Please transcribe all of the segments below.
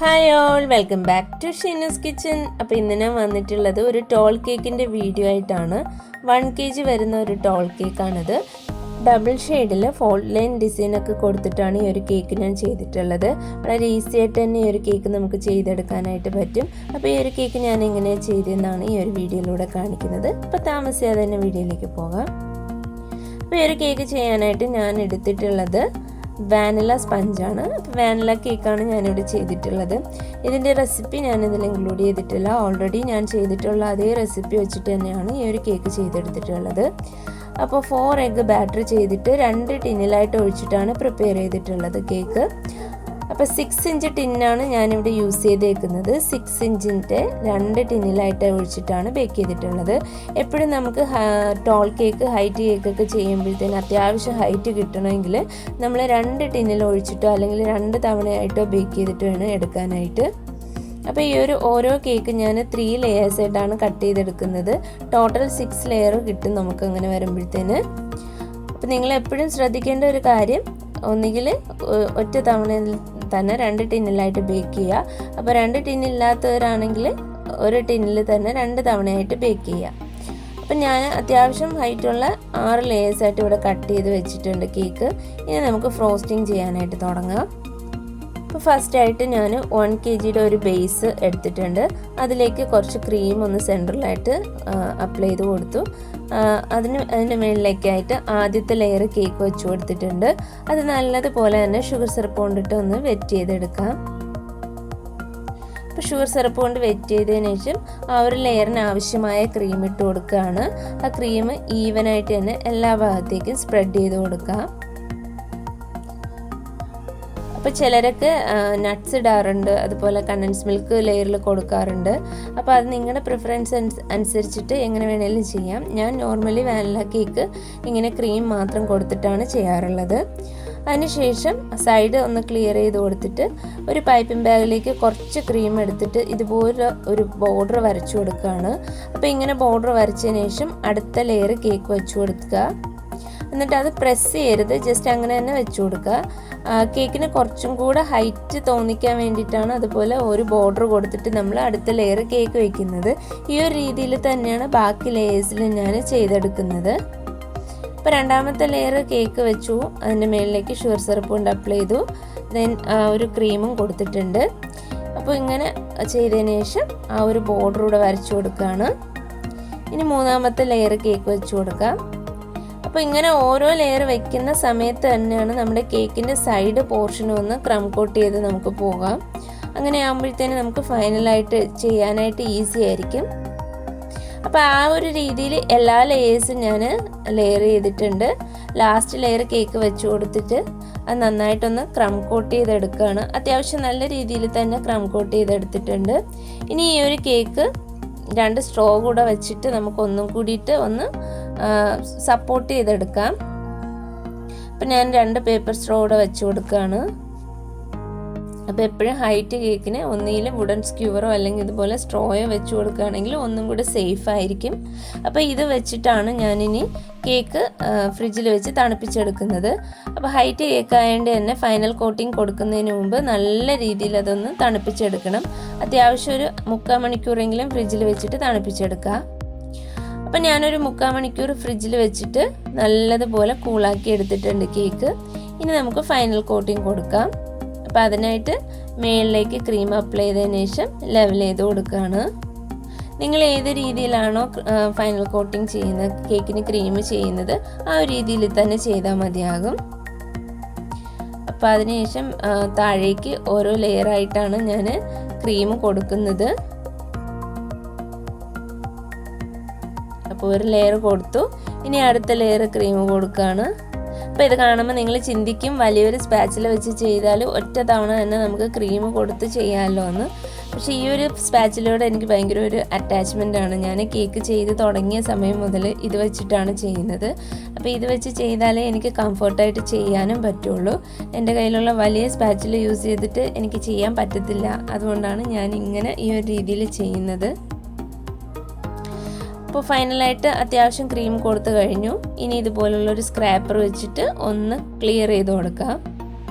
Hi all, welcome back to Sheenu's kitchen. അപ്പോൾ ഇന്ന് ഞാൻ വന്നിട്ടുള്ളത് ഒരു ടോൾ കേക്കിൻ്റെ വീഡിയോ ആയിട്ടാണ്. 1 kg വരുന്ന ഒരു ടോൾ കേക്കാണിത്. ഡബിൾ ഷെയ്ഡിൽ ഫോൾഡ് ലൈൻ ഡിസൈനൊക്കെ കൊടുത്തിട്ടാണ് ഈ ഒരു കേക്ക് ഞാൻ ചെയ്തിട്ടുള്ളത്. വളരെ ഈസി ആയിട്ട് തന്നെ ഈ ഒരു കേക്ക് നമുക്ക് ചെയ്തെടുക്കാനായിട്ട് പറ്റും. അപ്പോൾ ഈ ഒരു കേക്ക് ഞാൻ എങ്ങനെ ചെയ്തതെന്നാണ് ഈ ഒരു വീഡിയോയിലൂടെ കാണിക്കുന്നത്. അപ്പോൾ താമസിയാതെ തന്നെ വീഡിയോയിലേക്ക് പോകാം. അപ്പോൾ ഈ ഒരു കേക്ക് ചെയ്യാനായിട്ട് ഞാൻ എടുത്തിട്ടുള്ളത് വാനില സ്പഞ്ചാണ്. അപ്പോൾ വാനില കേക്കാണ് ഞാനിവിടെ ചെയ്തിട്ടുള്ളത്. ഇതിൻ്റെ റെസിപ്പി ഞാനിതിൽ ഇൻക്ലൂഡ് ചെയ്തിട്ടില്ല. ഓൾറെഡി ഞാൻ ചെയ്തിട്ടുള്ള അതേ റെസിപ്പി വെച്ചിട്ട് തന്നെയാണ് ഈ ഒരു കേക്ക് ചെയ്തെടുത്തിട്ടുള്ളത്. അപ്പോൾ 4 എഗ്ഗ് ബാറ്റർ ചെയ്തിട്ട് 2 ടിന്നിലായിട്ട് ഒഴിച്ചിട്ടാണ് പ്രിപ്പയർ ചെയ്തിട്ടുള്ളത് കേക്ക്. അപ്പോൾ 6 ഇഞ്ച് ടിന്നാണ് ഞാനിവിടെ യൂസ് ചെയ്തേക്കുന്നത്. 6 ഇഞ്ചിൻ്റെ 2 ടിന്നിലായിട്ട് ഒഴിച്ചിട്ടാണ് ബേക്ക് ചെയ്തിട്ടുള്ളത്. എപ്പോഴും നമുക്ക് ടോൾ കേക്ക്, ഹൈറ്റ് കേക്കൊക്കെ ചെയ്യുമ്പോഴത്തേന് അത്യാവശ്യം ഹൈറ്റ് കിട്ടണമെങ്കിൽ നമ്മൾ 2 ടിന്നിൽ ഒഴിച്ചിട്ടോ അല്ലെങ്കിൽ 2 തവണയായിട്ടോ ബേക്ക് ചെയ്തിട്ട് വേണം എടുക്കാനായിട്ട്. അപ്പോൾ ഈ ഒരു ഓരോ കേക്ക് ഞാൻ 3 ലെയേഴ്സ് ആയിട്ടാണ് കട്ട് ചെയ്തെടുക്കുന്നത്. ടോട്ടൽ 6 ലെയർ കിട്ടും നമുക്ക് അങ്ങനെ വരുമ്പോഴത്തേന്. അപ്പോൾ നിങ്ങൾ എപ്പോഴും ശ്രദ്ധിക്കേണ്ട ഒരു കാര്യം, ഒന്നുകിൽ ഒറ്റ തവണയിൽ തന്നെ 2 ടിന്നിലായിട്ട് ബേക്ക് ചെയ്യുക. അപ്പോൾ 2 ടിന്നില്ലാത്തവരാണെങ്കിൽ 1 ടിന്നിൽ തന്നെ 2 തവണയായിട്ട് ബേക്ക് ചെയ്യുക. അപ്പം ഞാൻ അത്യാവശ്യം ഹൈറ്റുള്ള 6 ലെയേഴ്സായിട്ട് ഇവിടെ കട്ട് ചെയ്ത് വെച്ചിട്ടുണ്ട് കേക്ക്. ഇനി നമുക്ക് ഫ്രോസ്റ്റിംഗ് ചെയ്യാനായിട്ട് തുടങ്ങാം. അപ്പോൾ ഫസ്റ്റായിട്ട് ഞാൻ 1 kgയുടെ ഒരു ബേസ് എടുത്തിട്ടുണ്ട്. അതിലേക്ക് കുറച്ച് ക്രീം ഒന്ന് സെൻറ്ററിലായിട്ട് അപ്ലൈ ചെയ്ത് കൊടുത്തു. അതിൻ്റെ മുകളിലേക്കായിട്ട് ആദ്യത്തെ ലെയർ കേക്ക് വെച്ച് കൊടുത്തിട്ടുണ്ട്. അത് നല്ലതുപോലെ തന്നെ ഷുഗർ സിറപ്പ് കൊണ്ടിട്ട് ഒന്ന് വെറ്റ് ചെയ്തെടുക്കാം. അപ്പോൾ ഷുഗർ സിറപ്പ് കൊണ്ട് വെറ്റ് ചെയ്തതിന് ശേഷം ആ ഒരു ലെയറിന് ആവശ്യമായ ക്രീം ഇട്ട് കൊടുക്കുകയാണ്. ആ ക്രീം ഈവനായിട്ട് തന്നെ എല്ലാ ഭാഗത്തേക്കും സ്പ്രെഡ് ചെയ്ത് കൊടുക്കാം. അപ്പോൾ ചിലരൊക്കെ നട്ട്സ് ഇടാറുണ്ട്, അതുപോലെ കണ്ടൻസ് മിൽക്ക് ലെയറിൽ കൊടുക്കാറുണ്ട്. അപ്പോൾ അത് നിങ്ങളുടെ പ്രിഫറൻസ് അനുസരിച്ചിട്ട് എങ്ങനെ വേണമെങ്കിലും ചെയ്യാം. ഞാൻ നോർമലി വാനില കേക്ക് ഇങ്ങനെ ക്രീം മാത്രം കൊടുത്തിട്ടാണ് ചെയ്യാറുള്ളത്. അതിനുശേഷം സൈഡ് ഒന്ന് ക്ലിയർ ചെയ്ത് കൊടുത്തിട്ട് ഒരു പൈപ്പിംഗ് ബാഗിലേക്ക് കുറച്ച് ക്രീം എടുത്തിട്ട് ഇതുപോലെ ഒരു ബോർഡർ വരച്ചു കൊടുക്കുകയാണ്. അപ്പോൾ ഇങ്ങനെ ബോർഡർ വരച്ചതിന് ശേഷം അടുത്ത ലെയർ കേക്ക് വെച്ച് കൊടുക്കുക. എന്നിട്ട് അത് പ്രസ് ചെയ്യരുത്, ജസ്റ്റ് അങ്ങനെ തന്നെ വെച്ച് കൊടുക്കുക. കേക്കിന് കുറച്ചും കൂടെ ഹൈറ്റ് തോന്നിക്കാൻ വേണ്ടിയിട്ടാണ് അതുപോലെ ഒരു ബോർഡർ കൊടുത്തിട്ട് നമ്മൾ അടുത്ത ലെയർ കേക്ക് വയ്ക്കുന്നത്. ഈ ഒരു രീതിയിൽ തന്നെയാണ് ബാക്കി ലെയേഴ്സിൽ ഞാൻ ചെയ്തെടുക്കുന്നത്. ഇപ്പോൾ രണ്ടാമത്തെ ലെയർ കേക്ക് വെച്ചു, അതിൻ്റെ മുകളിലേക്ക് ഷുഗർ സിറപ്പ് കൊണ്ട് അപ്ലൈ ചെയ്തു. ദെൻ ഒരു ക്രീമും കൊടുത്തിട്ടുണ്ട്. അപ്പോൾ ഇങ്ങനെ ചെയ്തതിന് ശേഷം ആ ഒരു ബോർഡർ കൂടെ വരച്ചു കൊടുക്കുകയാണ്. ഇനി മൂന്നാമത്തെ ലെയർ കേക്ക് വെച്ച് കൊടുക്കാം. അപ്പോൾ ഇങ്ങനെ ഓരോ ലെയർ വെക്കുന്ന സമയത്ത് തന്നെയാണ് നമ്മുടെ കേക്കിൻ്റെ സൈഡ് പോർഷനും ഒന്ന് ക്രം കോട്ട് ചെയ്ത് നമുക്ക് പോകാം. അങ്ങനെ ആകുമ്പോഴത്തേന് നമുക്ക് ഫൈനലായിട്ട് ചെയ്യാനായിട്ട് ഈസി ആയിരിക്കും. അപ്പോൾ ആ ഒരു രീതിയിൽ എല്ലാ ലെയേഴ്സും ഞാൻ ലെയർ ചെയ്തിട്ടുണ്ട്. ലാസ്റ്റ് ലെയർ കേക്ക് വെച്ച് കൊടുത്തിട്ട് അത് നന്നായിട്ടൊന്ന് ക്രം കോട്ട് ചെയ്തെടുക്കുകയാണ്. അത്യാവശ്യം നല്ല രീതിയിൽ തന്നെ ക്രം കോട്ട് ചെയ്തെടുത്തിട്ടുണ്ട്. ഇനി ഈ ഒരു കേക്ക് 2 സ്ട്രോ കൂടെ വെച്ചിട്ട് നമുക്ക് ഒന്നും കൂടിയിട്ട് ഒന്ന് സപ്പോർട്ട് ചെയ്തെടുക്കാം. അപ്പം ഞാൻ 2 പേപ്പർ സ്ട്രോ കൂടെ വെച്ച് കൊടുക്കുകയാണ്. അപ്പോൾ എപ്പോഴും ഹൈറ്റ് കേക്കിന് ഒന്നുകിൽ വുഡൻ സ്ക്യൂവറോ അല്ലെങ്കിൽ ഇതുപോലെ സ്ട്രോയോ വെച്ച് കൊടുക്കുകയാണെങ്കിൽ ഒന്നും കൂടെ സേഫ് ആയിരിക്കും. അപ്പോൾ ഇത് വെച്ചിട്ടാണ് ഞാനിനി കേക്ക് ഫ്രിഡ്ജിൽ വെച്ച് തണുപ്പിച്ചെടുക്കുന്നത്. അപ്പോൾ ഹൈറ്റ് കേക്ക് ആയതുകൊണ്ട് തന്നെ ഫൈനൽ കോട്ടിംഗ് കൊടുക്കുന്നതിന് മുമ്പ് നല്ല രീതിയിൽ അതൊന്ന് തണുപ്പിച്ചെടുക്കണം. അത്യാവശ്യം ഒരു 3/4 മണിക്കൂറെങ്കിലും ഫ്രിഡ്ജിൽ വെച്ചിട്ട് തണുപ്പിച്ചെടുക്കുക. അപ്പം ഞാനൊരു 3/4 മണിക്കൂർ ഫ്രിഡ്ജിൽ വെച്ചിട്ട് നല്ലതുപോലെ കൂളാക്കി എടുത്തിട്ടുണ്ട് കേക്ക്. ഇനി നമുക്ക് ഫൈനൽ കോട്ടിംഗ് കൊടുക്കാം. അപ്പോൾ അതിനായിട്ട് മുകളിലേക്ക് ക്രീം അപ്ലൈ ചെയ്തതിന് ശേഷം ലെവൽ ചെയ്ത് കൊടുക്കുകയാണ്. നിങ്ങൾ ഏത് രീതിയിലാണോ ഫൈനൽ കോട്ടിംഗ് ചെയ്യുന്നത്, കേക്കിന് ക്രീം ചെയ്യുന്നത്, ആ ഒരു രീതിയിൽ തന്നെ ചെയ്താൽ മതിയാകും. അപ്പോൾ അതിനുശേഷം താഴേക്ക് ഓരോ ലെയറായിട്ടാണ് ഞാൻ ക്രീം കൊടുക്കുന്നത്. അപ്പോൾ ഒരു ലെയർ കൊടുത്തു, ഇനി അടുത്ത ലെയർ ക്രീം കൊടുക്കുകയാണ്. അപ്പോൾ ഇത് കാണുമ്പോൾ നിങ്ങൾ ചിന്തിക്കും വലിയൊരു സ്പാച്ചില വെച്ച് ചെയ്താൽ ഒറ്റ തവണ തന്നെ നമുക്ക് ക്രീം കൊടുത്ത് ചെയ്യാമല്ലോ എന്ന്. പക്ഷേ ഈ ഒരു സ്പാച്ചിലയോട് എനിക്ക് ഭയങ്കര ഒരു അറ്റാച്ച്മെൻ്റ് ആണ്. ഞാൻ കേക്ക് ചെയ്ത് തുടങ്ങിയ സമയം മുതൽ ഇത് വെച്ചിട്ടാണ് ചെയ്യുന്നത്. അപ്പോൾ ഇത് വെച്ച് ചെയ്താലേ എനിക്ക് കംഫർട്ടായിട്ട് ചെയ്യാനും പറ്റുള്ളൂ. എൻ്റെ കയ്യിലുള്ള വലിയ സ്പാച്ചില യൂസ് ചെയ്തിട്ട് എനിക്ക് ചെയ്യാൻ പറ്റത്തില്ല. അതുകൊണ്ടാണ് ഞാൻ ഇങ്ങനെ ഈ ഒരു രീതിയിൽ ചെയ്യുന്നത്. അപ്പോൾ ഫൈനലായിട്ട് അത്യാവശ്യം ക്രീം കൊടുത്തു കഴിഞ്ഞു. ഇനി ഇതുപോലുള്ളൊരു സ്ക്രാപ്പർ വെച്ചിട്ട് ഒന്ന് ക്ലിയർ ചെയ്ത് കൊടുക്കാം.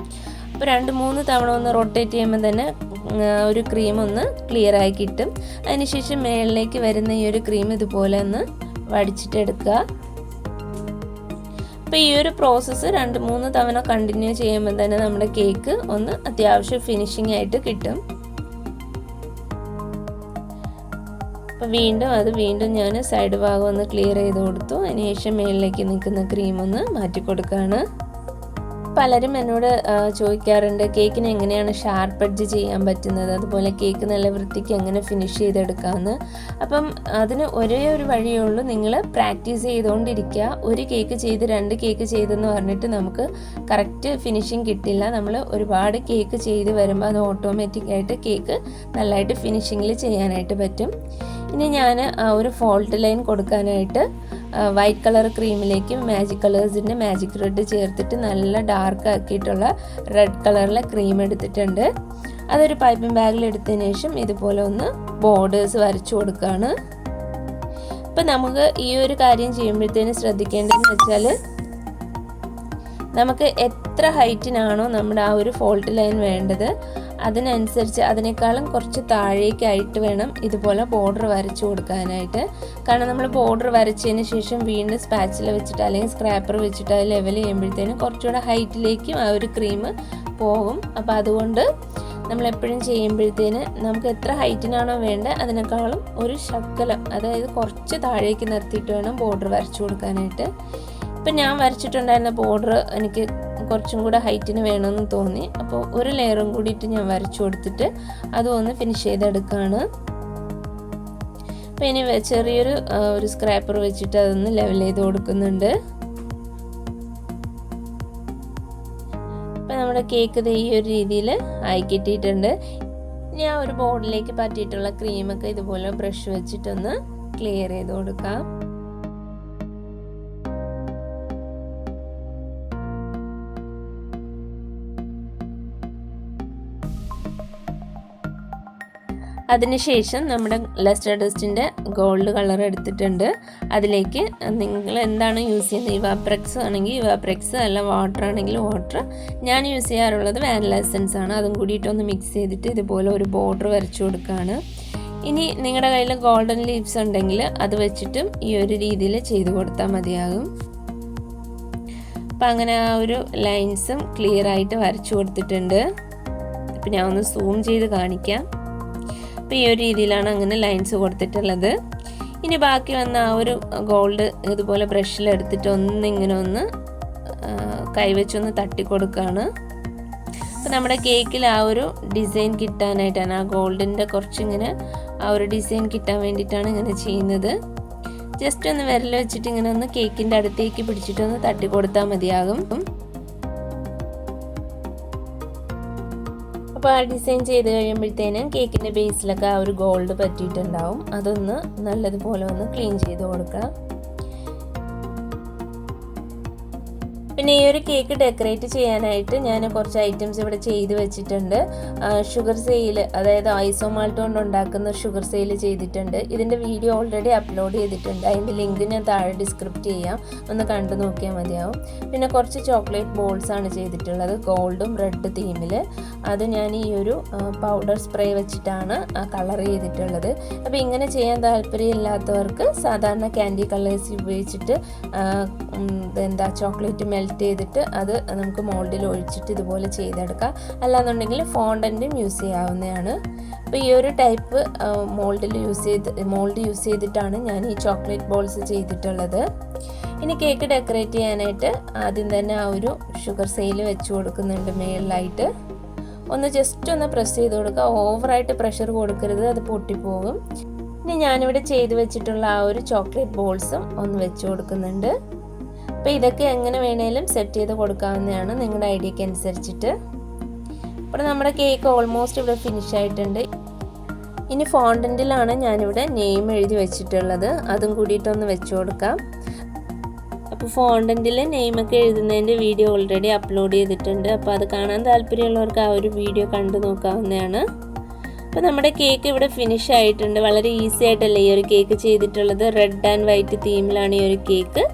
അപ്പോൾ 2-3 തവണ ഒന്ന് റൊട്ടേറ്റ് ചെയ്യുമ്പോൾ തന്നെ ഒരു ക്രീം ഒന്ന് ക്ലിയർ ആയി കിട്ടും. അതിനുശേഷം മേളിലേക്ക് വരുന്ന ഈ ഒരു ക്രീം ഇതുപോലെ ഒന്ന് വടിച്ചിട്ടെടുക്കുക. അപ്പോൾ ഈ ഒരു പ്രോസസ്സ് 2-3 തവണ കണ്ടിന്യൂ ചെയ്യുമ്പോൾ തന്നെ നമ്മുടെ കേക്ക് ഒന്ന് അത്യാവശ്യം ഫിനിഷിംഗ് ആയിട്ട് കിട്ടും. അപ്പോൾ വീണ്ടും ഞാൻ സൈഡ് ഭാഗം ഒന്ന് ക്ലിയർ ചെയ്ത് കൊടുത്തു. അതിനുശേഷം മേളിലേക്ക് നിൽക്കുന്ന ക്രീം ഒന്ന് മാറ്റി കൊടുക്കുകയാണ്. പലരും എന്നോട് ചോദിക്കാറുണ്ട് കേക്കിന് എങ്ങനെയാണ് ഷാർപ്പ് എഡ്ജ് ചെയ്യാൻ പറ്റുന്നത്, അതുപോലെ കേക്ക് നല്ല വൃത്തിക്ക് എങ്ങനെ ഫിനിഷ് ചെയ്തെടുക്കാമെന്ന്. അപ്പം അതിന് ഒരേ ഒരു വഴിയേ ഉള്ളൂ, നിങ്ങൾ പ്രാക്ടീസ് ചെയ്തുകൊണ്ടിരിക്കുക. ഒരു കേക്ക് ചെയ്ത് 2 കേക്ക് ചെയ്തെന്ന് പറഞ്ഞിട്ട് നമുക്ക് കറക്റ്റ് ഫിനിഷിങ് കിട്ടില്ല. നമ്മൾ ഒരുപാട് കേക്ക് ചെയ്ത് വരുമ്പോൾ അത് ഓട്ടോമാറ്റിക്കായിട്ട് കേക്ക് നല്ലതായിട്ട് ഫിനിഷിങ്ങിൽ ചെയ്യാനായിട്ട് പറ്റും. ഇനി ഞാൻ ഒരു ഫോൾട്ട് ലൈൻ കൊടുക്കാനായിട്ട് വൈറ്റ് കളർ ക്രീമിലേക്ക് മാജിക് കളേഴ്സിൻ്റെ മാജിക് റെഡ് ചേർത്തിട്ട് നല്ല ഡാർക്ക് ആക്കിയിട്ടുള്ള റെഡ് കളറിലെ ക്രീം എടുത്തിട്ടുണ്ട്. അതൊരു പൈപ്പിംഗ് ബാഗിൽ എടുത്തതിന് ശേഷം ഇതുപോലെ ഒന്ന് ബോർഡേഴ്സ് വരച്ചു കൊടുക്കുകയാണ്. ഇപ്പം നമുക്ക് ഈ ഒരു കാര്യം ചെയ്യുമ്പോഴത്തേനും ശ്രദ്ധിക്കേണ്ടതെന്ന് വെച്ചാൽ നമുക്ക് എത്ര ഹൈറ്റിനാണോ നമ്മുടെ ആ ഒരു ഫോൾട്ട് ലൈൻ വേണ്ടത് അതിനനുസരിച്ച് അതിനേക്കാളും കുറച്ച് താഴേക്കായിട്ട് വേണം ഇതുപോലെ ബോർഡർ വരച്ചു കൊടുക്കാനായിട്ട്. കാരണം നമ്മൾ ബോർഡർ വരച്ചതിന് ശേഷം വീണ്ടും സ്പാച്ചില വെച്ചിട്ട് അല്ലെങ്കിൽ സ്ക്രാപ്പർ വെച്ചിട്ട് അത് ലെവൽ ചെയ്യുമ്പോഴത്തേനും കുറച്ചുകൂടെ ഹൈറ്റിലേക്കും ആ ഒരു ക്രീം പോകും. അപ്പോൾ അതുകൊണ്ട് നമ്മളെപ്പോഴും ചെയ്യുമ്പോഴത്തേന് നമുക്ക് എത്ര ഹൈറ്റിനാണോ വേണ്ടത് അതിനേക്കാളും ഒരു ശകലം, അതായത് കുറച്ച് താഴേക്ക് നിർത്തിയിട്ട് വേണം ബോർഡർ വരച്ചു കൊടുക്കാനായിട്ട്. ഇപ്പം ഞാൻ വരച്ചിട്ടുണ്ടായിരുന്ന ബോർഡർ എനിക്ക് കുറച്ചും കൂടെ ഹൈറ്റിന് വേണമെന്ന് തോന്നി. അപ്പോൾ ഒരു ലെയറും കൂടിയിട്ട് ഞാൻ വരച്ചു കൊടുത്തിട്ട് അതും ഒന്ന് ഫിനിഷ് ചെയ്തെടുക്കുകയാണ്. അപ്പോൾ ഇനി ചെറിയൊരു ഒരു സ്ക്രാപ്പർ വെച്ചിട്ട് അതൊന്ന് ലെവൽ ചെയ്ത് കൊടുക്കുന്നുണ്ട്. അപ്പോൾ നമ്മുടെ കേക്ക് ഈ ഒരു രീതിയിൽ ആയി കിട്ടിയിട്ടുണ്ട്. ഞാൻ ഒരു ബോർഡിലേക്ക് പറ്റിയിട്ടുള്ള ക്രീമൊക്കെ ഇതുപോലെ ബ്രഷ് വെച്ചിട്ടൊന്ന് ക്ലിയർ ചെയ്ത് കൊടുക്കാം. അതിനുശേഷം നമ്മുടെ ലസ്റ്റർ ഡസ്റ്റിൻ്റെ ഗോൾഡ് കളർ എടുത്തിട്ടുണ്ട്. അതിലേക്ക് നിങ്ങൾ എന്താണ് യൂസ് ചെയ്യുന്നത്, ഇവാപ്രെക്സ് ആണെങ്കിൽ ഇവാപ്രെക്സ്, അല്ല വാട്ടർ ആണെങ്കിൽ വാട്ടർ. ഞാൻ യൂസ് ചെയ്യാറുള്ളത് വാനില എസൻസ് ആണ്. അതും കൂടിയിട്ടൊന്ന് മിക്സ് ചെയ്തിട്ട് ഇതുപോലെ ഒരു ബോർഡർ വരച്ചു കൊടുക്കുകയാണ്. ഇനി നിങ്ങളുടെ കയ്യിൽ ഗോൾഡൻ ലീവ്സ് ഉണ്ടെങ്കിൽ അത് വെച്ചിട്ടും ഈ ഒരു രീതിയിൽ ചെയ്ത് കൊടുത്താൽ മതിയാകും. അപ്പം അങ്ങനെ ആ ഒരു ലൈൻസും ക്ലിയർ ആയിട്ട് വരച്ചു കൊടുത്തിട്ടുണ്ട്. അപ്പം ഞാൻ ഒന്ന് സൂം ചെയ്ത് കാണിക്കാം. അപ്പോൾ ഈ ഒരു രീതിയിലാണ് അങ്ങനെ ലൈൻസ് കൊടുത്തിട്ടുള്ളത്. ഇനി ബാക്കി വന്ന ആ ഒരു ഗോൾഡ് ഇതുപോലെ ബ്രഷിലെടുത്തിട്ട് ഒന്നിങ്ങനെ ഒന്ന് കൈവച്ചൊന്ന് തട്ടിക്കൊടുക്കുകയാണ്. അപ്പോൾ നമ്മുടെ കേക്കിൽ ആ ഒരു ഡിസൈൻ കിട്ടാനായിട്ടാണ്, ആ ഗോൾഡിൻ്റെ കുറച്ചിങ്ങനെ ആ ഒരു ഡിസൈൻ കിട്ടാൻ വേണ്ടിയിട്ടാണ് ഇങ്ങനെ ചെയ്യുന്നത്. ജസ്റ്റ് ഒന്ന് വിരൽ വെച്ചിട്ട് ഇങ്ങനെ ഒന്ന് കേക്കിൻ്റെ അടുത്തേക്ക് പിടിച്ചിട്ടൊന്ന് തട്ടി കൊടുത്താൽ മതിയാകും. അപ്പോൾ ആ ഡിസൈൻ ചെയ്ത് കഴിയുമ്പോഴത്തേനും കേക്കിൻ്റെ ബേസിലൊക്കെ ആ ഒരു ഗോൾഡ് പറ്റിയിട്ടുണ്ടാവും. അതൊന്ന് നല്ലതുപോലെ ഒന്ന് ക്ലീൻ ചെയ്ത് കൊടുക്കുക. പിന്നെ ഈ ഒരു കേക്ക് ഡെക്കറേറ്റ് ചെയ്യാനായിട്ട് ഞാൻ കുറച്ച് ഐറ്റംസ് ഇവിടെ ചെയ്ത് വെച്ചിട്ടുണ്ട്. ഷുഗർ സെയിൽ, അതായത് ഐസോമാൾട്ട് കൊണ്ട് ഉണ്ടാക്കുന്ന ഷുഗർ സെയിൽ ചെയ്തിട്ടുണ്ട്. ഇതിൻ്റെ വീഡിയോ ഓൾറെഡി അപ്ലോഡ് ചെയ്തിട്ടുണ്ട്. അതിൻ്റെ ലിങ്ക് ഞാൻ താഴെ ഡിസ്ക്രിപ്റ്റ് ചെയ്യാം, ഒന്ന് കണ്ടു നോക്കിയാൽ മതിയാവും. പിന്നെ കുറച്ച് ചോക്ലേറ്റ് ബോൾസ് ആണ് ചെയ്തിട്ടുള്ളത്, ഗോൾഡും റെഡ് തീമിൽ. അത് ഞാൻ ഈ ഒരു പൗഡർ സ്പ്രേ വെച്ചിട്ടാണ് കളർ ചെയ്തിട്ടുള്ളത്. അപ്പോൾ ഇങ്ങനെ ചെയ്യാൻ താല്പര്യമില്ലാത്തവർക്ക് സാധാരണ ക്യാൻഡി കളേഴ്സ് ഉപയോഗിച്ചിട്ട് ചോക്ലേറ്റ് മെൽറ്റ് ചെയ്തിട്ട് അത് നമുക്ക് മോൾഡിൽ ഒഴിച്ചിട്ട് ഇതുപോലെ ചെയ്തെടുക്കാം. അല്ലാന്നുണ്ടെങ്കിൽ ഫോണ്ടൻറ്റും യൂസ് ചെയ്യാവുന്നതാണ്. അപ്പോൾ ഈ ഒരു ടൈപ്പ് മോൾഡ് യൂസ് ചെയ്തിട്ടാണ് ഞാൻ ഈ ചോക്ലേറ്റ് ബോൾസ് ചെയ്തിട്ടുള്ളത്. ഇനി കേക്ക് ഡെക്കറേറ്റ് ചെയ്യാനായിട്ട് ആദ്യം തന്നെ ആ ഒരു ഷുഗർ സെയിൽ വെച്ച് കൊടുക്കുന്നുണ്ട് മേളിലായിട്ട്. ഒന്ന് ജസ്റ്റ് ഒന്ന് പ്രസ് ചെയ്ത് കൊടുക്കുക, ഓവറായിട്ട് പ്രഷർ കൊടുക്കരുത്, അത് പൊട്ടിപ്പോകും. ഇനി ഞാനിവിടെ ചെയ്ത് വെച്ചിട്ടുള്ള ആ ഒരു ചോക്ലേറ്റ് ബോൾസും ഒന്ന് വെച്ച് കൊടുക്കുന്നുണ്ട്. അപ്പോൾ ഇതൊക്കെ എങ്ങനെ വേണേലും സെറ്റ് ചെയ്ത് കൊടുക്കാവുന്നതാണ് നിങ്ങളുടെ ഐഡിയക്ക് അനുസരിച്ചിട്ട്. അപ്പോൾ നമ്മുടെ കേക്ക് ഓൾമോസ്റ്റ് ഇവിടെ ഫിനിഷ് ആയിട്ടുണ്ട്. ഇനി ഫോണ്ടൻറ്റിലാണ് ഞാനിവിടെ നെയിം എഴുതി വെച്ചിട്ടുള്ളത്, അതും കൂടിയിട്ടൊന്ന് വെച്ച് കൊടുക്കാം. അപ്പോൾ ഫോണ്ടൻറ്റിൽ നെയിമൊക്കെ എഴുതുന്നതിൻ്റെ വീഡിയോ ഓൾറെഡി അപ്ലോഡ് ചെയ്തിട്ടുണ്ട്. അപ്പോൾ അത് കാണാൻ താല്പര്യമുള്ളവർക്ക് ആ ഒരു വീഡിയോ കണ്ടു നോക്കാവുന്നതാണ്. അപ്പോൾ നമ്മുടെ കേക്ക് ഇവിടെ ഫിനിഷ് ആയിട്ടുണ്ട്. വളരെ ഈസി ആയിട്ടല്ലേ ഈ ഒരു കേക്ക് ചെയ്തിട്ടുള്ളത്. റെഡ് ആൻഡ് വൈറ്റ് തീമിലാണ് ഈ ഒരു കേക്ക്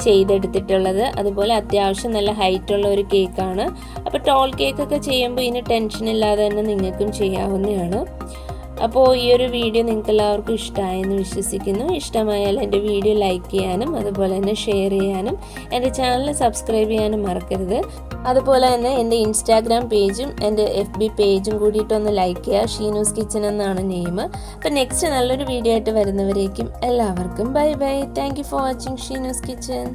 ചെയ്തെടുത്തിട്ടുള്ളത്. അതുപോലെ അത്യാവശ്യം നല്ല ഹൈറ്റുള്ള ഒരു കേക്കാണ്. അപ്പോൾ ടോൾ കേക്കൊക്കെ ചെയ്യുമ്പോൾ ഇതിന് ടെൻഷൻ ഇല്ലാതെ തന്നെ നിങ്ങൾക്കും ചെയ്യാവുന്നതാണ്. അപ്പോൾ ഈ ഒരു വീഡിയോ നിങ്ങൾക്ക് എല്ലാവർക്കും ഇഷ്ടമായെന്ന് വിശ്വസിക്കുന്നു. ഇഷ്ടമായാൽ എൻ്റെ വീഡിയോ ലൈക്ക് ചെയ്യാനും അതുപോലെ തന്നെ ഷെയർ ചെയ്യാനും എൻ്റെ ചാനൽ സബ്സ്ക്രൈബ് ചെയ്യാനും മറക്കരുത്. അതുപോലെ തന്നെ എൻ്റെ ഇൻസ്റ്റാഗ്രാം പേജും എൻ്റെ FB പേജും കൂടിയിട്ടൊന്ന് ലൈക്ക് ചെയ്യുക. ഷീനൂസ് കിച്ചൻ എന്നാണ് നെയിം. അപ്പോൾ നെക്സ്റ്റ് നല്ലൊരു വീഡിയോ ആയിട്ട് വരുന്നവരേക്കും എല്ലാവർക്കും bye bye. Thank you for watching Sheenu's kitchen.